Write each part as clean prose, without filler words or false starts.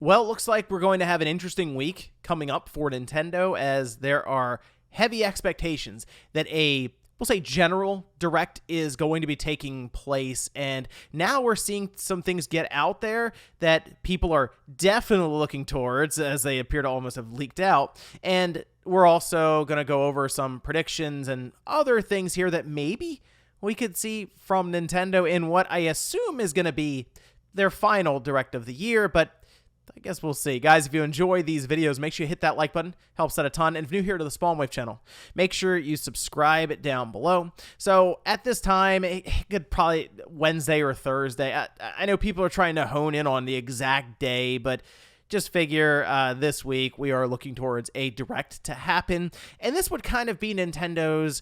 Well, it looks like we're going to have an interesting week coming up for Nintendo, as there are heavy expectations that we'll say general direct is going to be taking place. And now we're seeing some things get out there that people are definitely looking towards, as they appear to almost have leaked out. And we're also going to go over some predictions and other things here that maybe we could see from Nintendo in what I assume is going to be their final direct of the year. But I guess we'll see. Guys, if you enjoy these videos, make sure you hit that like button. Helps out a ton. And if you're new here to the Spawn Wave channel, make sure you subscribe down below. So at this time, it could probably Wednesday or Thursday. I know people are trying to hone in on the exact day, but just figure this week we are looking towards a direct to happen. And this would kind of be Nintendo's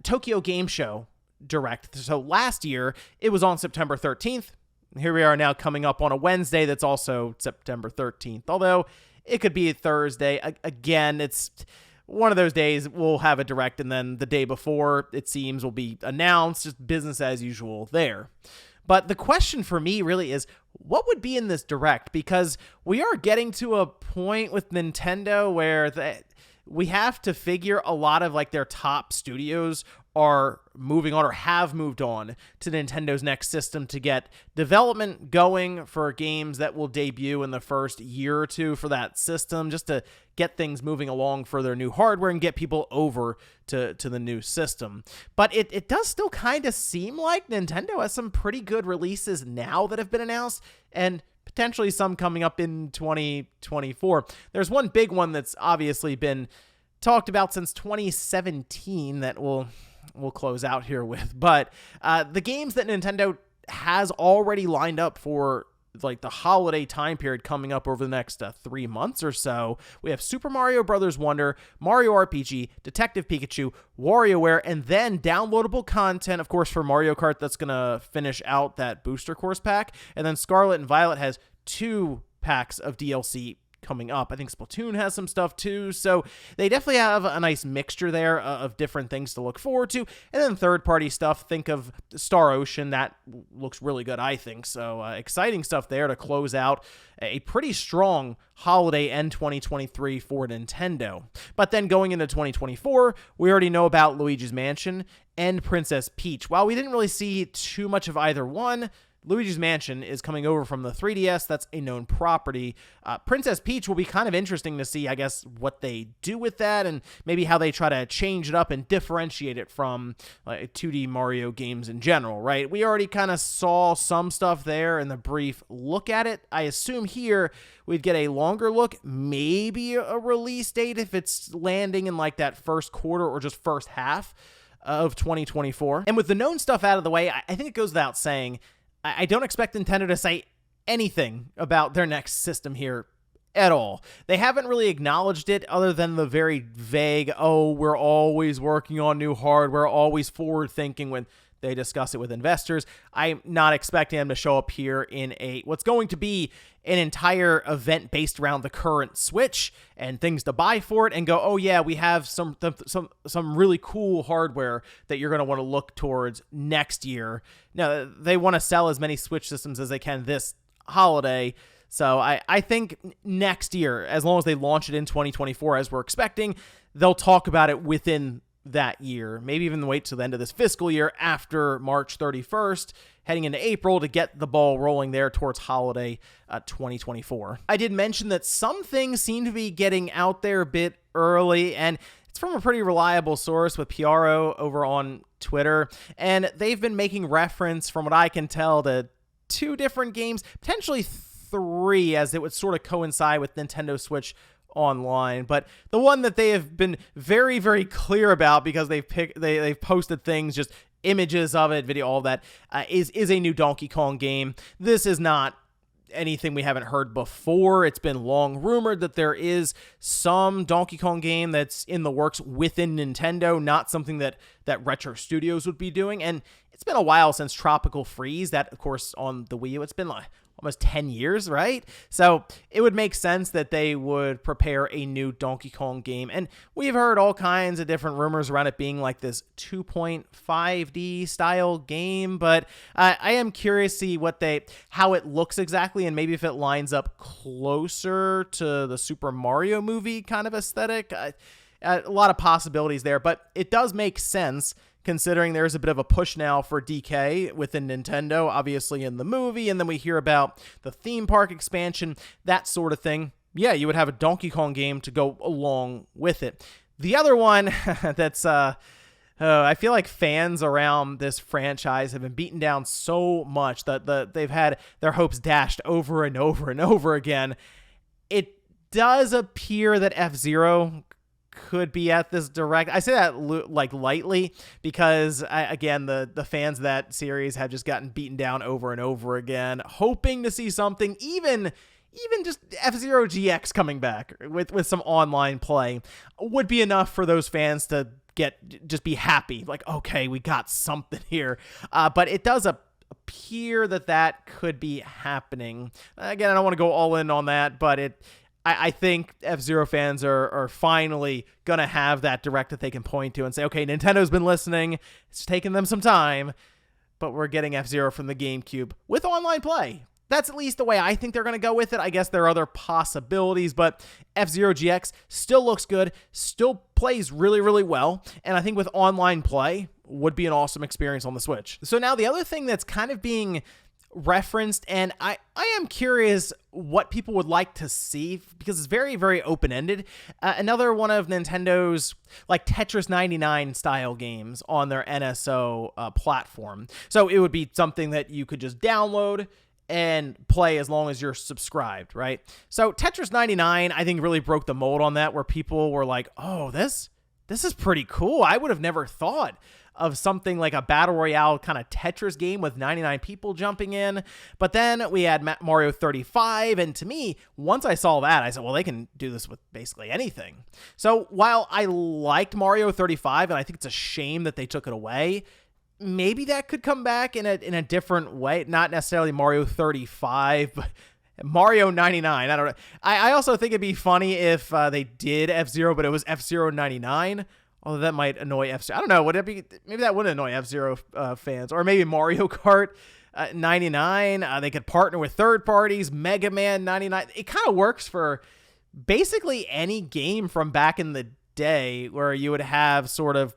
Tokyo Game Show direct. So last year, it was on September 13th. Here we are now coming up on a Wednesday that's also September 13th, although it could be a Thursday. Again, it's one of those days we'll have a direct, and then the day before, it seems, will be announced, just business as usual there. But the question for me really is, what would be in this direct? Because we are getting to a point with Nintendo where we have to figure a lot of their top studios are moving on or have moved on to Nintendo's next system to get development going for games that will debut in the first year or two for that system, just to get things moving along for their new hardware and get people over to the new system. But it does still kind of seem like Nintendo has some pretty good releases now that have been announced, and potentially some coming up in 2024. There's one big one that's obviously been talked about since 2017 that we'll close out here with. But the games that Nintendo has already lined up for the holiday time period coming up over the next 3 months or so, we have Super Mario Bros. Wonder, Mario RPG, Detective Pikachu, WarioWare, and then downloadable content, of course, for Mario Kart that's going to finish out that booster course pack. And then Scarlet and Violet has 2 packs of DLC coming up. I think Splatoon has some stuff too, so they definitely have a nice mixture there of different things to look forward to. And then third-party stuff, think of Star Ocean, that looks really good, I think. So exciting stuff there to close out a pretty strong holiday end 2023 for Nintendo. But then going into 2024, we already know about Luigi's Mansion and Princess Peach. While we didn't really see too much of either one, Luigi's Mansion is coming over from the 3DS. That's a known property. Princess Peach will be kind of interesting to see, I guess, what they do with that and maybe how they try to change it up and differentiate it from 2D Mario games in general, right? We already kind of saw some stuff there in the brief look at it. I assume here we'd get a longer look, maybe a release date if it's landing in that first quarter or just first half of 2024. And with the known stuff out of the way, I think it goes without saying, I don't expect Nintendo to say anything about their next system here at all. They haven't really acknowledged it other than the very vague, oh, we're always working on new hardware, always forward-thinking when they discuss it with investors. I'm not expecting them to show up here in what's going to be an entire event based around the current Switch and things to buy for it and go, oh yeah, we have some really cool hardware that you're going to want to look towards next year. Now, they want to sell as many Switch systems as they can this holiday. So I think next year, as long as they launch it in 2024, as we're expecting, they'll talk about it within that year, maybe even wait till the end of this fiscal year after March 31st, heading into April to get the ball rolling there towards holiday 2024. I did mention that some things seem to be getting out there a bit early, and it's from a pretty reliable source with Piaro over on Twitter, and they've been making reference, from what I can tell, to 2 different games, potentially 3, as it would sort of coincide with Nintendo Switch Online. But the one that they have been very, very clear about, because they've posted things, just images of it, video, all that, is a new Donkey Kong game. This is not anything we haven't heard before. It's been long rumored that there is some Donkey Kong game that's in the works within Nintendo, not something that Retro Studios would be doing. And it's been a while since Tropical Freeze, that, of course, on the Wii U, it's been almost 10 years, right? So it would make sense that they would prepare a new Donkey Kong game. And we've heard all kinds of different rumors around it being like this 2.5D style game, but I am curious to see how it looks exactly, and maybe if it lines up closer to the Super Mario movie kind of aesthetic. A lot of possibilities there, but it does make sense considering there's a bit of a push now for DK within Nintendo, obviously in the movie, and then we hear about the theme park expansion, that sort of thing. Yeah, you would have a Donkey Kong game to go along with it. The other one that's, I feel like fans around this franchise have been beaten down so much that they've had their hopes dashed over and over and over again. It does appear that F-Zero could be at this direct. I say that like lightly because again, the fans of that series have just gotten beaten down over and over again, hoping to see something, even just F-Zero GX coming back with some online play would be enough for those fans to just be happy. Like, okay, we got something here. But it does appear that could be happening. Again, I don't want to go all in on that, but I think F-Zero fans are finally going to have that direct that they can point to and say, okay, Nintendo's been listening. It's taken them some time, but we're getting F-Zero from the GameCube with online play. That's at least the way I think they're going to go with it. I guess there are other possibilities, but F-Zero GX still looks good, still plays really, really well, and I think with online play would be an awesome experience on the Switch. So now the other thing that's kind of being referenced, and I am curious what people would like to see because it's very, very open-ended. Another one of Nintendo's like Tetris 99 style games on their NSO platform. So it would be something that you could just download and play as long as you're subscribed, right? So Tetris 99, I think, really broke the mold on that, where people were like, oh, this is pretty cool. I would have never thought of something like a battle royale kind of Tetris game with 99 people jumping in. But then we had Mario 35, and to me, once I saw that, I said, well, they can do this with basically anything. So while I liked Mario 35, and I think it's a shame that they took it away, maybe that could come back in a different way. Not necessarily Mario 35, but Mario 99. I don't know. I also think it'd be funny if they did F-Zero, but it was F-Zero 99. Although that might annoy F-Zero. I don't know. Would it be? Maybe that wouldn't annoy F-Zero fans. Or maybe Mario Kart 99. They could partner with third parties. Mega Man 99. It kind of works for basically any game from back in the day where you would have sort of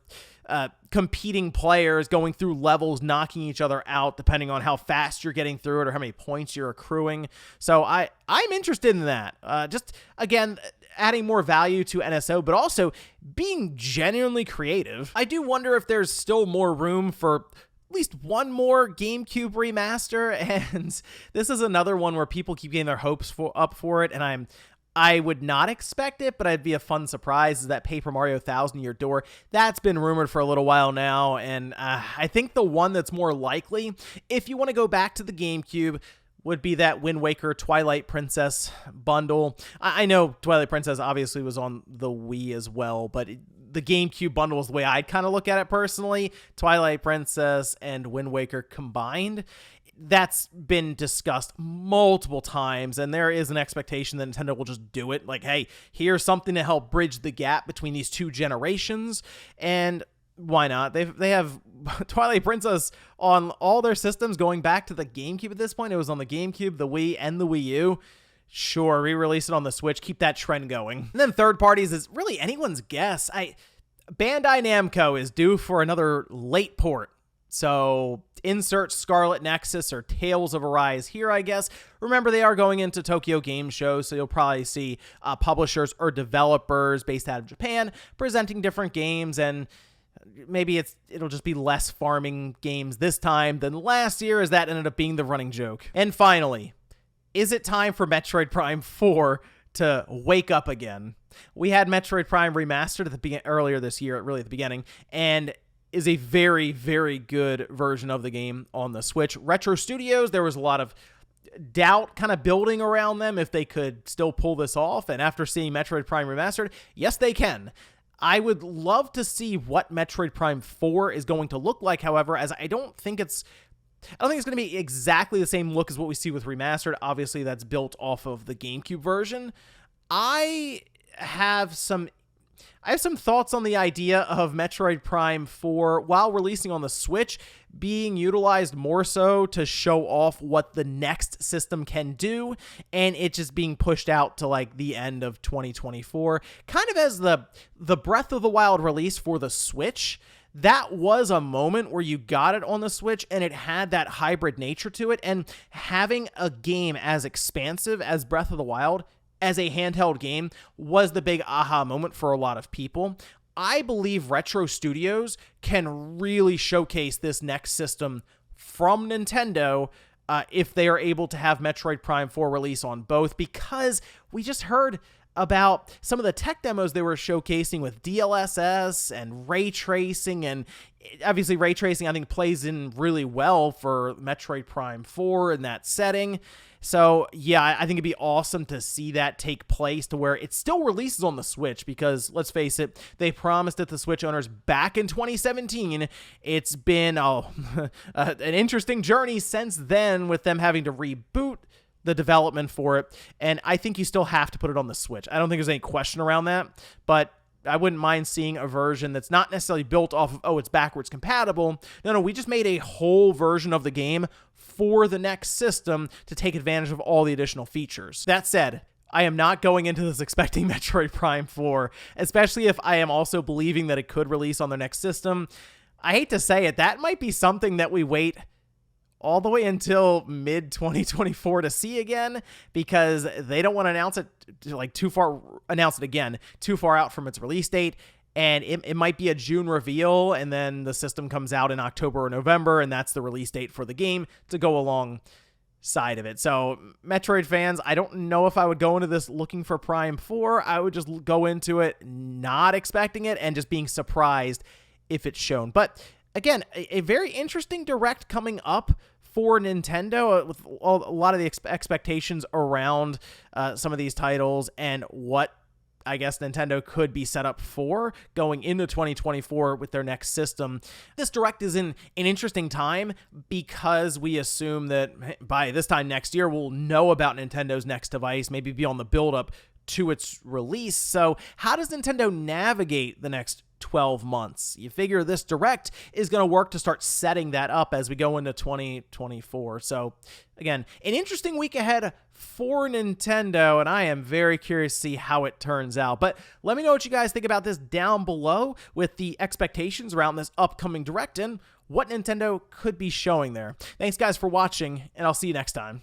competing players going through levels, knocking each other out depending on how fast you're getting through it or how many points you're accruing. So I'm interested in that. Just, again, adding more value to NSO, but also being genuinely creative. I do wonder if there's still more room for at least one more GameCube remaster, and this is another one where people keep getting their hopes up for it, and I would not expect it, but it'd be a fun surprise, is that Paper Mario Thousand Year Door. That's been rumored for a little while now, and I think the one that's more likely, if you want to go back to the GameCube, would be that Wind Waker Twilight Princess bundle. I know Twilight Princess obviously was on the Wii as well, but the GameCube bundle is the way I'd kind of look at it personally. Twilight Princess and Wind Waker combined. That's been discussed multiple times, and there is an expectation that Nintendo will just do it. Like, hey, here's something to help bridge the gap between these two generations, and why not? They have Twilight Princess on all their systems going back to the GameCube at this point. It was on the GameCube, the Wii, and the Wii U. Sure, re-release it on the Switch. Keep that trend going. And then third parties is really anyone's guess. Bandai Namco is due for another late port. So insert Scarlet Nexus or Tales of Arise here, I guess. Remember, they are going into Tokyo Game Show, so you'll probably see publishers or developers based out of Japan presenting different games, and maybe it'll just be less farming games this time than last year, as that ended up being the running joke. And finally, is it time for Metroid Prime 4 to wake up again? We had Metroid Prime Remastered earlier this year, really at the beginning, and is a very, very good version of the game on the Switch. Retro Studios, there was a lot of doubt kind of building around them if they could still pull this off, and after seeing Metroid Prime Remastered, yes, they can. I would love to see what Metroid Prime 4 is going to look like, however, as I don't think it's I don't think it's going to be exactly the same look as what we see with Remastered. Obviously, that's built off of the GameCube version. I have some thoughts on the idea of Metroid Prime 4, while releasing on the Switch, being utilized more so to show off what the next system can do, and it just being pushed out to like the end of 2024, kind of as the Breath of the Wild release for the Switch. That was a moment where you got it on the Switch and it had that hybrid nature to it, and having a game as expansive as Breath of the Wild as a handheld game was the big aha moment for a lot of people. I believe Retro Studios can really showcase this next system from Nintendo if they are able to have Metroid Prime 4 release on both, because we just heard about some of the tech demos they were showcasing with DLSS and ray tracing, and obviously ray tracing I think plays in really well for Metroid Prime 4 in that setting. So yeah, I think it'd be awesome to see that take place to where it still releases on the Switch, because let's face it, they promised it to Switch owners back in 2017. It's been an interesting journey since then, with them having to reboot the development for it, and I think you still have to put it on the Switch. I don't think there's any question around that, but I wouldn't mind seeing a version that's not necessarily built off of, oh, it's backwards compatible. No, we just made a whole version of the game for the next system to take advantage of all the additional features. That said, I am not going into this expecting Metroid Prime 4, especially if I am also believing that it could release on their next system. I hate to say it, that might be something that we wait all the way until mid-2024 to see again, because they don't want to announce it again too far out from its release date, and it might be a June reveal, and then the system comes out in October or November, and that's the release date for the game to go alongside of it. So Metroid fans, I don't know if I would go into this looking for Prime 4. I would just go into it not expecting it and just being surprised if it's shown. But again, a very interesting Direct coming up for Nintendo, with a lot of the expectations around some of these titles and what I guess Nintendo could be set up for going into 2024 with their next system. This Direct is in an interesting time, because we assume that by this time next year, we'll know about Nintendo's next device, maybe be on the build-up to its release. So how does Nintendo navigate the next 12 months? You figure this Direct is going to work to start setting that up as we go into 2024. So again, an interesting week ahead for Nintendo, and I am very curious to see how it turns out. But let me know what you guys think about this down below, with the expectations around this upcoming Direct and what Nintendo could be showing there. Thanks guys for watching, and I'll see you next time.